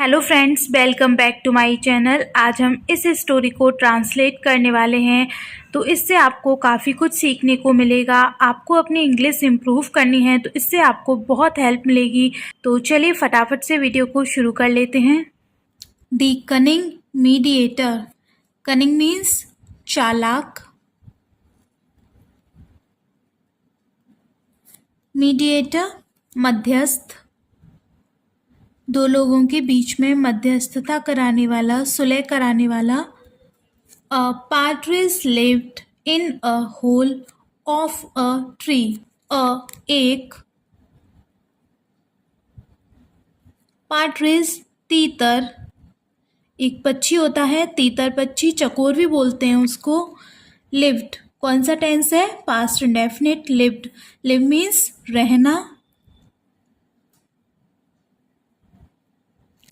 Hello friends, welcome back to my channel. आज हम इस स्टोरी को ट्रांसलेट करने वाले हैं, तो इससे आपको काफ़ी कुछ सीखने को मिलेगा। आपको अपनी इंग्लिश इम्प्रूव करनी है, तो इससे आपको बहुत हेल्प मिलेगी। तो चलिए फटाफट से वीडियो को शुरू कर लेते हैं। The cunning mediator. Cunning means चालाक। मीडिएटर मध्यस्थ, दो लोगों के बीच में मध्यस्थता कराने वाला, सुलह कराने वाला। अ partridge lived in a hole of a tree. एक partridge तीतर, एक पक्षी होता है तीतर पक्षी, चकोर भी बोलते हैं उसको। lived कौन सा टेंस है? Past indefinite lived। live means रहना।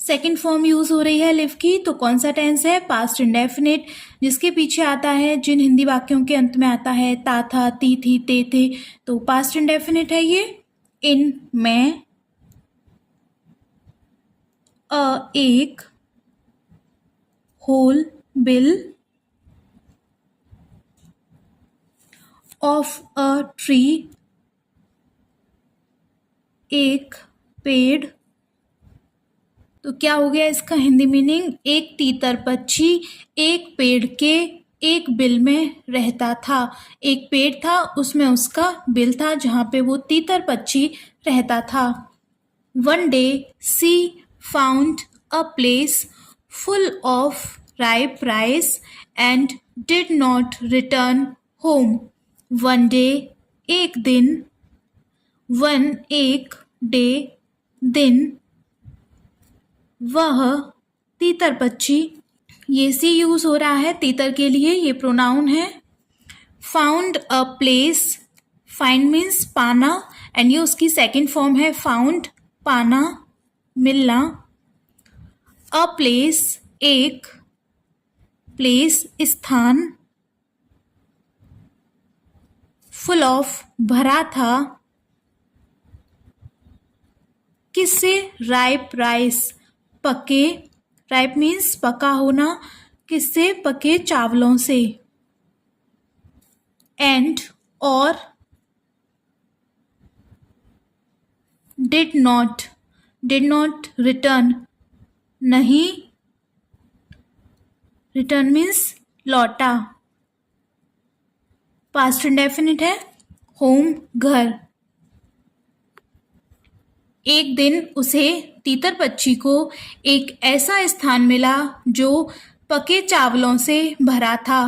सेकेंड फॉर्म यूज हो रही है लिव की, तो कौन सा टेंस है? पास्ट इंडेफिनिट, जिसके पीछे आता है, जिन हिंदी वाक्यों के अंत में आता है ता था, ती थी, ते थे, तो पास्ट इंडेफिनिट है ये। इन में, एक, होल बिल, ऑफ अ ट्री एक पेड़। तो क्या हो गया इसका हिंदी मीनिंग? एक तीतर पक्षी एक पेड़ के एक बिल में रहता था। एक पेड़ था, उसमें उसका बिल था जहाँ पे वो तीतर पक्षी रहता था। One day she found a place full of ripe rice and did not return home. One day एक दिन, वन एक, डे दिन, वह तीतर पक्षी, ये सी यूज हो रहा है तीतर के लिए, ये प्रोनाउन है। Found a place, find means पाना, एंड ये उसकी सेकेंड फॉर्म है फाउंड, पाना, मिलना। अ प्लेस एक, प्लेस स्थान, फुल ऑफ भरा था, किससे? राइप राइस पके, राइप मीन्स पका होना, किससे? पके चावलों से। एंड और, did not, did not return नहीं, रिटर्न मीन्स लौटा, पास्ट इंडेफिनिट है। होम घर। एक दिन उसे तीतर पक्षी को एक ऐसा स्थान मिला जो पके चावलों से भरा था,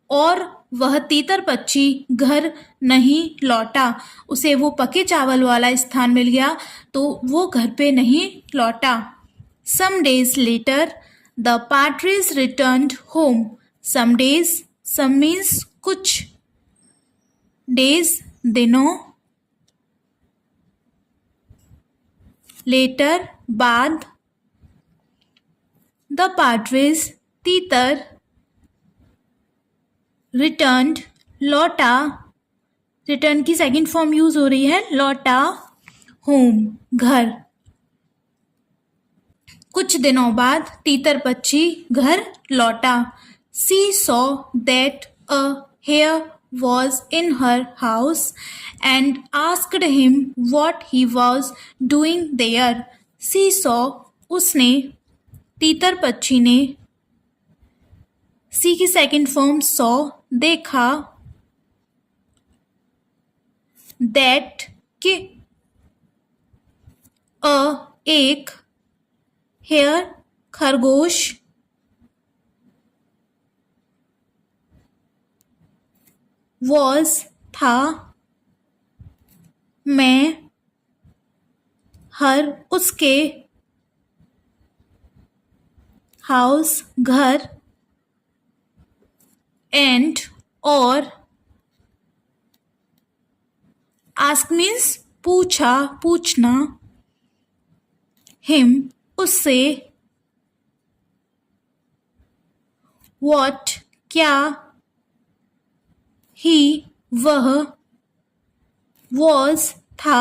और वह तीतर पक्षी घर नहीं लौटा। उसे वो पके चावल वाला स्थान मिल गया, तो वो घर पे नहीं लौटा। Some days later the partridge returned home. Some days, some means कुछ, डेज दिनों, लेटर बाद, द partridge तीतर, रिटर्न्ड लौटा, रिटर्न की सेकेंड फॉर्म यूज हो रही है लौटा, होम घर। कुछ दिनों बाद तीतर पक्षी घर लौटा। She saw that a hare was in her house and asked him what he was doing there. She saw उसने, तीतर पक्षी ने, सी की सेकेंड फॉर्म सॉ देखा, दैट के, एक, हेयर खरगोश, was था, मैं, हर उसके, हाउस घर, एंड और, आस्क मीन्स पूछा पूछना, हिम उससे, वॉट क्या, ही वह, वॉज था,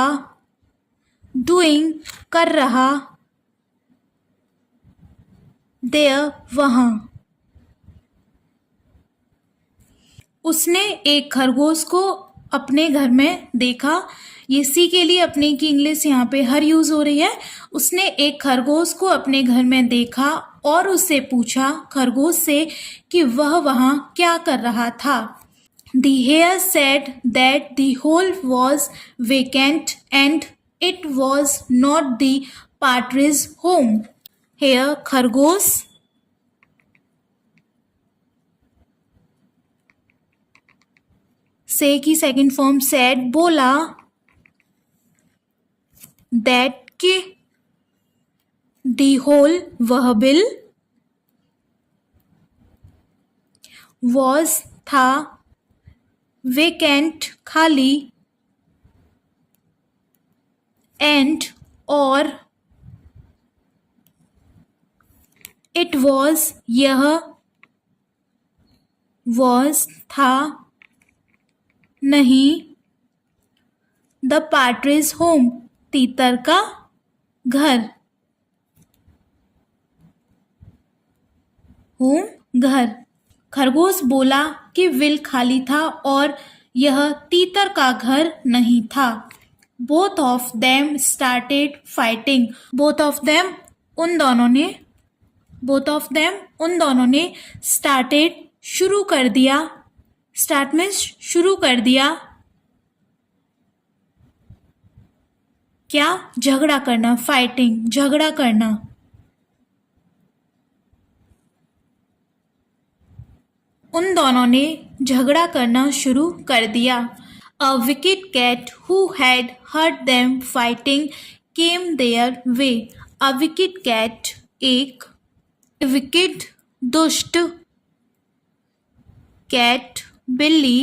डूइंग कर रहा, देयर वहाँ। उसने एक खरगोश को अपने घर में देखा। ये सी के लिए अपने की इंग्लिश यहाँ पे हर यूज हो रही है। उसने एक खरगोश को अपने घर में देखा और उससे पूछा खरगोश से कि वह वहाँ क्या कर रहा था। The hare said that the hole was vacant and it was not the partridge's home. Hare खरगोश से की सेकंड फॉर्म said बोला that के the hole वह बिल was था vacant खाली and और it was यह was था नहीं द पार्ट्रिज होम तीतर का घर। होम घर। खरगोश बोला कि विल खाली था और यह तीतर का घर नहीं था। Both of them started fighting. Both of them उन दोनों ने स्टार्टेड शुरू कर दिया। स्टार्ट मीन्स शुरू कर दिया क्या? झगड़ा करना। फाइटिंग झगड़ा करना। उन दोनों ने झगड़ा करना शुरू कर दिया। A wicked cat who had heard them fighting came their way. A wicked cat एक wicked दुष्ट cat बिल्ली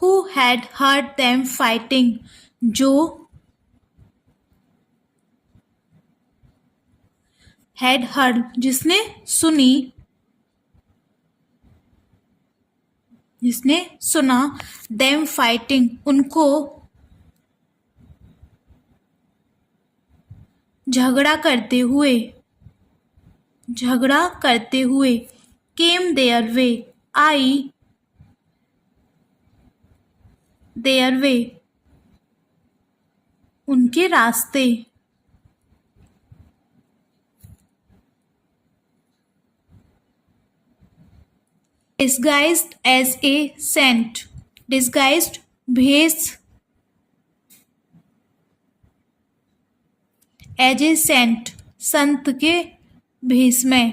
who had heard them fighting जो had heard जिसने सुना them fighting उनको झगड़ा करते हुए came their way I their way उनके रास्ते। disguised as a saint disguised भेष as a saint संत के भेष में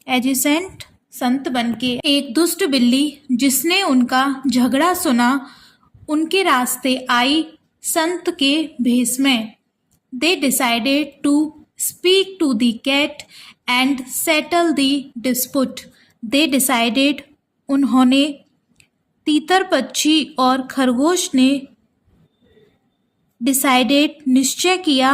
as a saint संत बनके एक दुष्ट बिल्ली जिसने उनका झगड़ा सुना उनके रास्ते आई संत के भेष में। They decided to speak to the cat and settle the dispute. They decided उन्होंने तीतर पक्षी और खरगोश ने decided निश्चय किया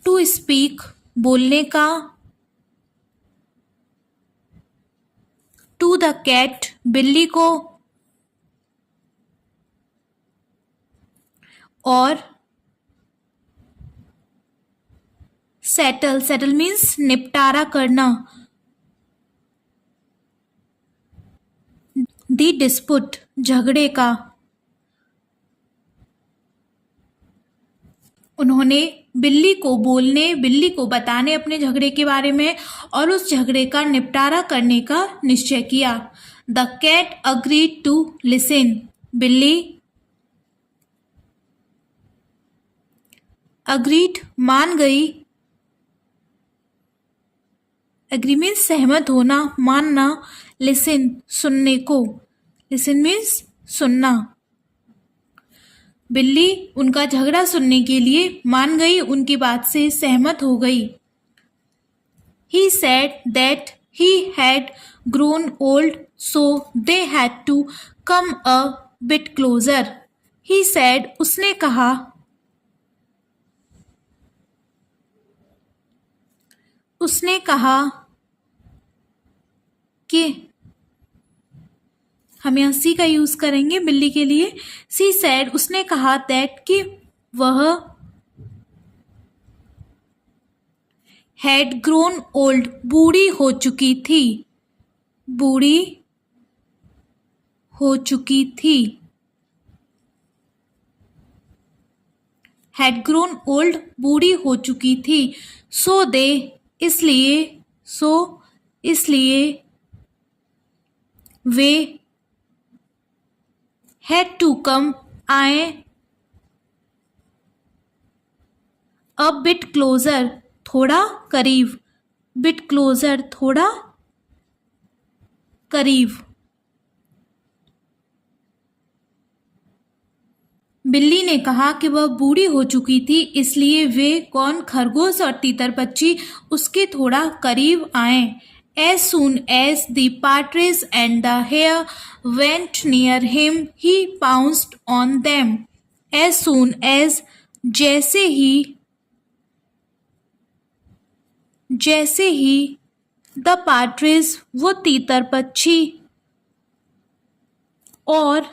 to speak बोलने का to the cat बिल्ली को और settle means निपटारा करना the dispute झगड़े का। उन्होंने बिल्ली को बताने अपने झगड़े के बारे में और उस झगड़े का निपटारा करने का निश्चय किया। The cat agreed to listen. बिल्ली agreed मान गई। agree means सहमत होना, मानना। listen सुनने को। listen means सुनना। बिल्ली उनका झगड़ा सुनने के लिए मान गई, उनकी बात से सहमत हो गई। He said that he had grown old, so they had to come a bit closer. He said उसने कहा कि हम यहाँ सी का यूज करेंगे बिल्ली के लिए। सी सैड, उसने कहा दैट कि वह हैड ग्रोन ओल्ड, बूढ़ी हो चुकी थी, बूढ़ी हो चुकी थी। हैड ग्रोन ओल्ड, बूढ़ी हो चुकी थी। सो दे, इसलिए, सो इसलिए, वे हैड टू कम, आए, अ बिट क्लोजर, थोड़ा करीब, बिट क्लोजर, थोड़ा करीब। बिल्ली ने कहा कि वह बूढ़ी हो चुकी थी, इसलिए वे कौन, खरगोश और तीतर पक्षी उसके थोड़ा करीब आए। As soon as the partridge and the hare went near him, he pounced on them. As soon as, जैसे ही the partridge, वो तीतर पक्षी, और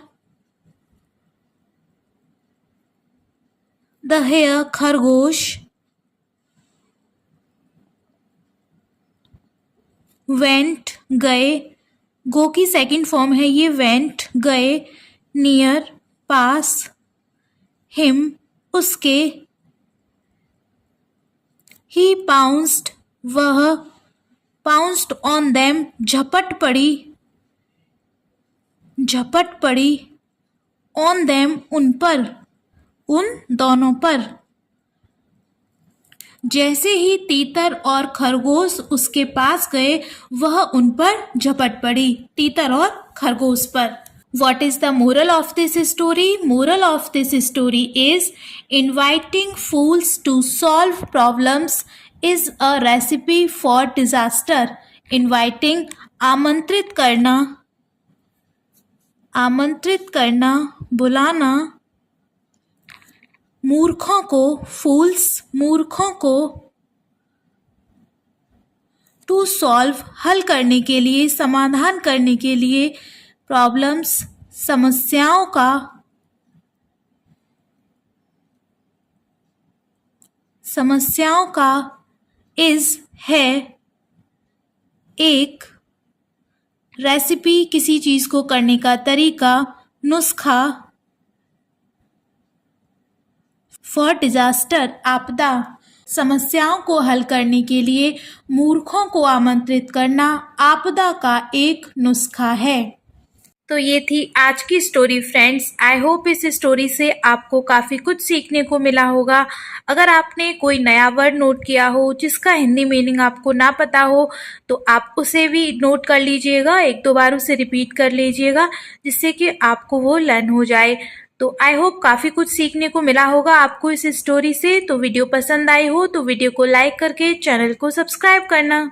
the hare, खरगोश, वेंट, गए, गो की सेकंड फॉर्म है ये, वेंट, गए, नियर, पास, हिम, उसके, ही पाउंस्ड, वह, पाउंस्ड ऑन देम, झपट पड़ी, ऑन देम, उन पर, उन दोनों पर। जैसे ही तीतर और खरगोश उसके पास गए, वह उन पर झपट पड़ी, तीतर और खरगोश पर। What is the moral of this story? Moral of this story is inviting fools to solve problems is a recipe for disaster. Inviting, आमंत्रित करना, बुलाना, मूर्खों को, फूल्स, मूर्खों को, टू सॉल्व, हल करने के लिए, समाधान करने के लिए, प्रॉब्लम्स, समस्याओं का, इज, है, एक, रेसिपी, किसी चीज को करने का तरीका, नुस्खा, फॉर डिजास्टर, आपदा, समस्याओं को हल करने के लिए मूर्खों को आमंत्रित करना आपदा का एक नुस्खा है। तो ये थी आज की स्टोरी फ्रेंड्स। आई होप इस स्टोरी से आपको काफ़ी कुछ सीखने को मिला होगा। अगर आपने कोई नया वर्ड नोट किया हो जिसका हिंदी मीनिंग आपको ना पता हो तो आप उसे भी नोट कर लीजिएगा, एक दो बार उसे रिपीट कर लीजिएगा जिससे कि आपको वो लर्न हो जाए। तो आई होप काफ़ी कुछ सीखने को मिला होगा आपको इस स्टोरी से। तो वीडियो पसंद आई हो तो वीडियो को लाइक करके चैनल को सब्सक्राइब करना।